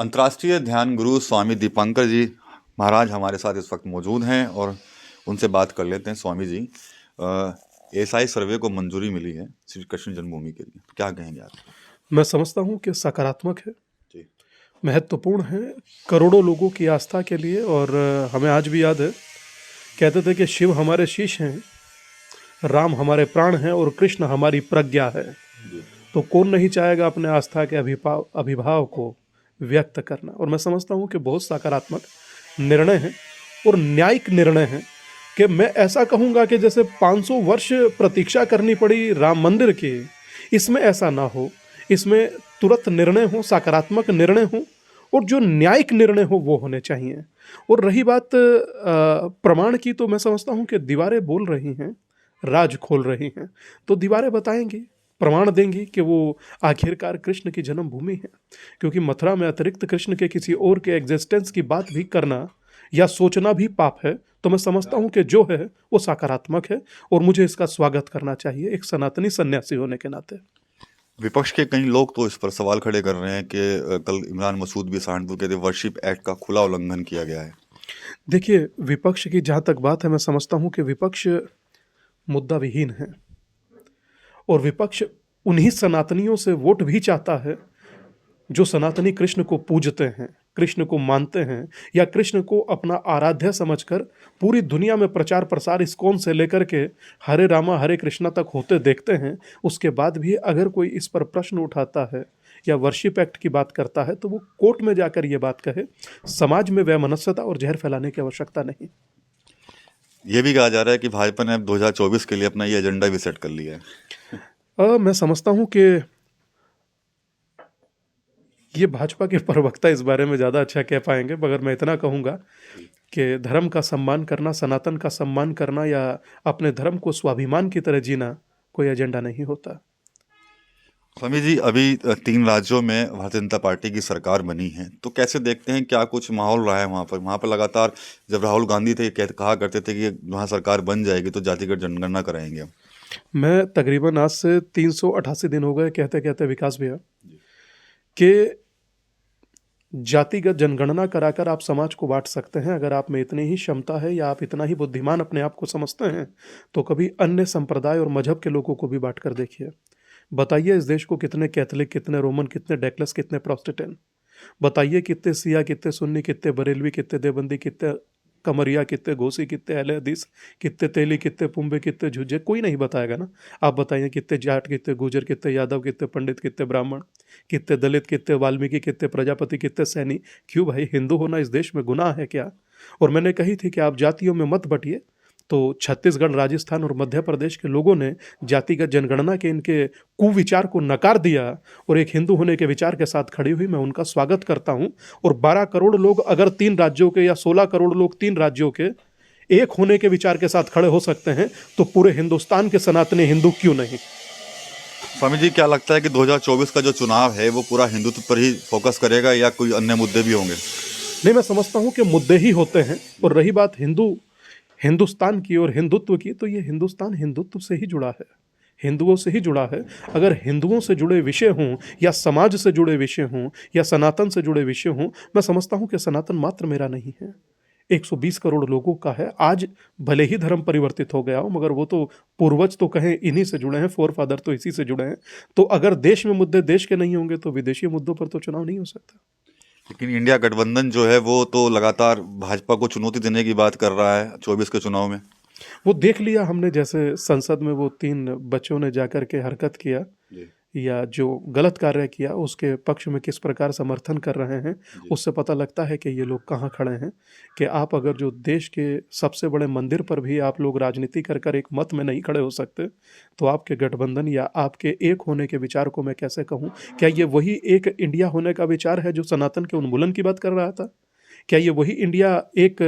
अंतर्राष्ट्रीय ध्यान गुरु स्वामी दीपंकर जी महाराज हमारे साथ इस वक्त मौजूद हैं और उनसे बात कर लेते हैं। स्वामी जी, एएसआई सर्वे को मंजूरी मिली है श्री कृष्ण जन्मभूमि के लिए, क्या कहेंगे आप? मैं समझता हूँ कि सकारात्मक है, जी। महत्वपूर्ण है करोड़ों लोगों की आस्था के लिए। और हमें आज भी याद है, कहते थे कि शिव हमारे शीश हैं, राम हमारे प्राण हैं और कृष्ण हमारी प्रज्ञा है। तो कौन नहीं चाहेगा अपने आस्था के अभिभाव को व्यक्त करना। और मैं समझता हूँ कि बहुत सकारात्मक निर्णय है और न्यायिक निर्णय है कि मैं ऐसा कहूँगा कि जैसे 500 वर्ष प्रतीक्षा करनी पड़ी राम मंदिर की, इसमें ऐसा ना हो। इसमें तुरंत निर्णय हो, सकारात्मक निर्णय हो और जो न्यायिक निर्णय हो वो होने चाहिए। और रही बात प्रमाण की, तो मैं समझता हूँ कि दीवारें बोल रही हैं, राज खोल रही हैं, तो दीवारें बताएंगी, प्रमाण देंगी कि वो आखिरकार कृष्ण की जन्मभूमि है। क्योंकि मथुरा में अतिरिक्त कृष्ण के किसी और के एग्जिस्टेंस की बात भी करना या सोचना भी पाप है। तो मैं समझता हूँ कि जो है वो सकारात्मक है और मुझे इसका स्वागत करना चाहिए एक सनातनी सन्यासी होने के नाते। विपक्ष के कई लोग तो इस पर सवाल खड़े कर रहे हैं कि कल इमरान मसूद भी सहारनपुर के वर्शिप एक्ट का खुला उल्लंघन किया गया है। देखिए, विपक्ष की जहाँ तक बात है, मैं समझता हूँ कि विपक्ष मुद्दा विहीन है और विपक्ष उन्हीं सनातनियों से वोट भी चाहता है जो सनातनी कृष्ण को पूजते हैं, कृष्ण को मानते हैं या कृष्ण को अपना आराध्य समझकर पूरी दुनिया में प्रचार प्रसार इस्कॉन से लेकर के हरे रामा हरे कृष्णा तक होते देखते हैं। उसके बाद भी अगर कोई इस पर प्रश्न उठाता है या वर्शिप एक्ट की बात करता है तो वो कोर्ट में जाकर ये बात कहे। समाज में वैमनस्यता और जहर फैलाने की आवश्यकता नहीं। ये भी कहा जा रहा है कि भाजपा ने 2024 के लिए अपना ये एजेंडा भी सेट कर लिया है। मैं समझता हूँ कि ये भाजपा के प्रवक्ता इस बारे में ज़्यादा अच्छा कह पाएंगे, मगर मैं इतना कहूँगा कि धर्म का सम्मान करना, सनातन का सम्मान करना या अपने धर्म को स्वाभिमान की तरह जीना कोई एजेंडा नहीं होता। स्वामी जी, अभी 3 राज्यों में भारतीय जनता पार्टी की सरकार बनी है, तो कैसे देखते हैं, क्या कुछ माहौल रहा है वहाँ पर लगातार जब राहुल गांधी थे कहा करते थे कि वहाँ सरकार बन जाएगी तो जातिगत जनगणना कराएंगे। मैं तकरीबन आज से 388 दिन हो गए कहते कहते विकास भैया कि जातिगत जनगणना कराकर आप समाज को बांट सकते हैं। अगर आप में इतनी ही क्षमता है या आप इतना ही बुद्धिमान अपने आप को समझते हैं तो कभी अन्य संप्रदाय और मजहब के लोगों को भी बांट कर देखिए। बताइए इस देश को कितने कैथोलिक, कितने रोमन, कितने डेक्लस, कितने प्रोटेस्टेंट। बताइए कितने सिया, कितने सुन्नी, कितने बरेलवी, कितने देवबंदी, कितने कमरिया, कितने घोसी, कितने अहले हदीस, कितने तेली, कितने पुंबे, कितने झुज्जे। कोई नहीं बताएगा ना। आप बताइए कितने जाट, कितने गुजर, कितने यादव, कितने पंडित, कितने ब्राह्मण, कितने दलित, कितने वाल्मीकि, कितने प्रजापति, कितने सैनी। क्यों भाई, हिंदू होना इस देश में गुनाह है क्या? और मैंने कही थी कि आप जातियों में मत बंटिए, तो छत्तीसगढ़, राजस्थान और मध्य प्रदेश के लोगों ने जातिगत जनगणना के इनके कुविचार को नकार दिया और एक हिंदू होने के विचार के साथ खड़ी हुई। मैं उनका स्वागत करता हूं। और 12 करोड़ लोग अगर 3 राज्यों के या 16 करोड़ लोग 3 राज्यों के एक होने के विचार के साथ खड़े हो सकते हैं तो पूरे हिंदुस्तान के सनातनी हिंदू क्यों नहीं? स्वामी जी, क्या लगता है कि 2024 का जो चुनाव है वो पूरा हिंदुत्व पर ही फोकस करेगा या कोई अन्य मुद्दे भी होंगे? नहीं, मैं समझता हूं कि मुद्दे ही होते हैं। और रही बात हिंदुस्तान की और हिंदुत्व की, तो ये हिंदुस्तान हिंदुत्व से ही जुड़ा है, हिंदुओं से ही जुड़ा है। अगर हिंदुओं से जुड़े विषय हों या समाज से जुड़े विषय हों या सनातन से जुड़े विषय हों, मैं समझता हूं कि सनातन मात्र मेरा नहीं है, 120 करोड़ लोगों का है। आज भले ही धर्म परिवर्तित हो गया हो, मगर वो तो पूर्वज तो कहें इन्हीं से जुड़े हैं, फोर फादर तो इसी से जुड़े हैं। तो अगर देश में मुद्दे देश के नहीं होंगे तो विदेशी मुद्दों पर तो चुनाव नहीं हो सकता। लेकिन इंडिया गठबंधन जो है वो तो लगातार भाजपा को चुनौती देने की बात कर रहा है 24 के चुनाव में। वो देख लिया हमने, जैसे संसद में वो 3 बच्चों ने जाकर के हरकत किया या जो गलत कार्य किया उसके पक्ष में किस प्रकार समर्थन कर रहे हैं, उससे पता लगता है कि ये लोग कहाँ खड़े हैं। कि आप अगर जो देश के सबसे बड़े मंदिर पर भी आप लोग राजनीति कर कर एक मत में नहीं खड़े हो सकते, तो आपके गठबंधन या आपके एक होने के विचार को मैं कैसे कहूँ? क्या ये वही एक इंडिया होने का विचार है जो सनातन के उन्मूलन की बात कर रहा था? क्या ये वही इंडिया एक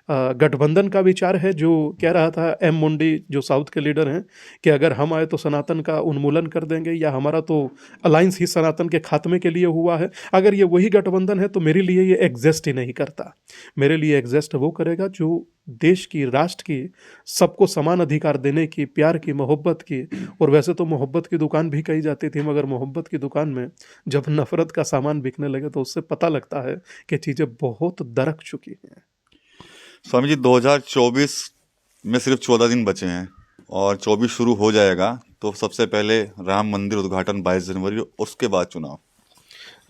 गठबंधन का विचार है, जो कह रहा था एम मुंडी, जो साउथ के लीडर हैं, कि अगर हम आए तो सनातन का उन्मूलन कर देंगे, या हमारा तो अलायंस ही सनातन के खात्मे के लिए हुआ है। अगर ये वही गठबंधन है तो मेरे लिए ये एग्जिस्ट ही नहीं करता। मेरे लिए एग्जिस्ट वो करेगा जो देश की, राष्ट्र की, सबको समान अधिकार देने की, प्यार की, मोहब्बत की। और वैसे तो मोहब्बत की दुकान भी कही जाती थी, मगर मोहब्बत की दुकान में जब नफरत का सामान बिकने लगे तो उससे पता लगता है कि चीज़ें बहुत दरक चुकी हैं। स्वामी जी, 2024 में सिर्फ 14 दिन बचे हैं और 24 शुरू हो जाएगा, तो सबसे पहले राम मंदिर उद्घाटन 22 जनवरी, उसके बाद चुनाव।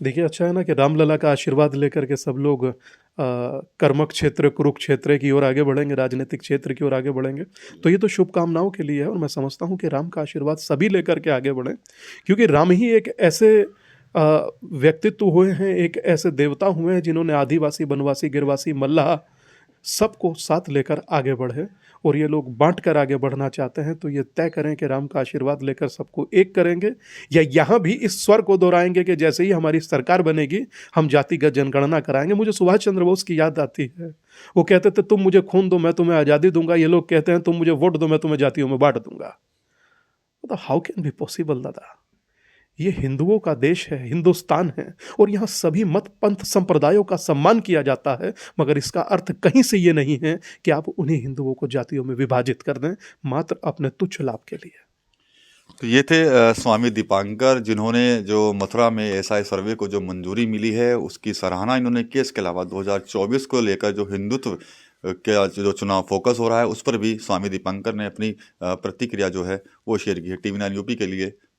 देखिए, अच्छा है ना कि रामलला का आशीर्वाद लेकर के सब लोग कर्मक क्षेत्र, कुरुक्षेत्र की ओर आगे बढ़ेंगे, राजनीतिक क्षेत्र की ओर आगे बढ़ेंगे। तो ये तो शुभकामनाओं के लिए है, और मैं समझता हूँ कि राम का आशीर्वाद सभी लेकर के आगे बढ़ें, क्योंकि राम ही एक ऐसे व्यक्तित्व हुए हैं, एक ऐसे देवता हुए हैं जिन्होंने आदिवासी, बनवासी, गिरवासी, मल्लाह सबको साथ लेकर आगे बढ़े। और ये लोग बांट कर आगे बढ़ना चाहते हैं, तो ये तय करें कि राम का आशीर्वाद लेकर सबको एक करेंगे, या यहाँ भी इस स्वर को दोहराएंगे कि जैसे ही हमारी सरकार बनेगी हम जातिगत जनगणना कराएंगे। मुझे सुभाष चंद्र बोस की याद आती है। वो कहते थे, तुम मुझे खून दो मैं तुम्हें आज़ादी दूंगा। ये लोग कहते हैं, तुम मुझे वोट दो मैं तुम्हें जातियों में बांट दूंगा। तो हाउ कैन बी पॉसिबल दादा? ये हिंदुओं का देश है, हिंदुस्तान है, और यहाँ सभी मत, पंथ, संप्रदायों का सम्मान किया जाता है। मगर इसका अर्थ कहीं से ये नहीं है कि आप उन्हीं हिंदुओं को जातियों में विभाजित कर दें, मात्र अपने तुच्छ लाभ के लिए। तो ये थे स्वामी दीपांकर, जिन्होंने जो मथुरा में एसआई सर्वे को जो मंजूरी मिली है उसकी सराहना इन्होंने की। इसके अलावा 2024 को लेकर जो हिंदुत्व का जो चुनाव फोकस हो रहा है उस पर भी स्वामी दीपांकर ने अपनी प्रतिक्रिया जो है वो शेयर की है। TV9 यूपी के लिए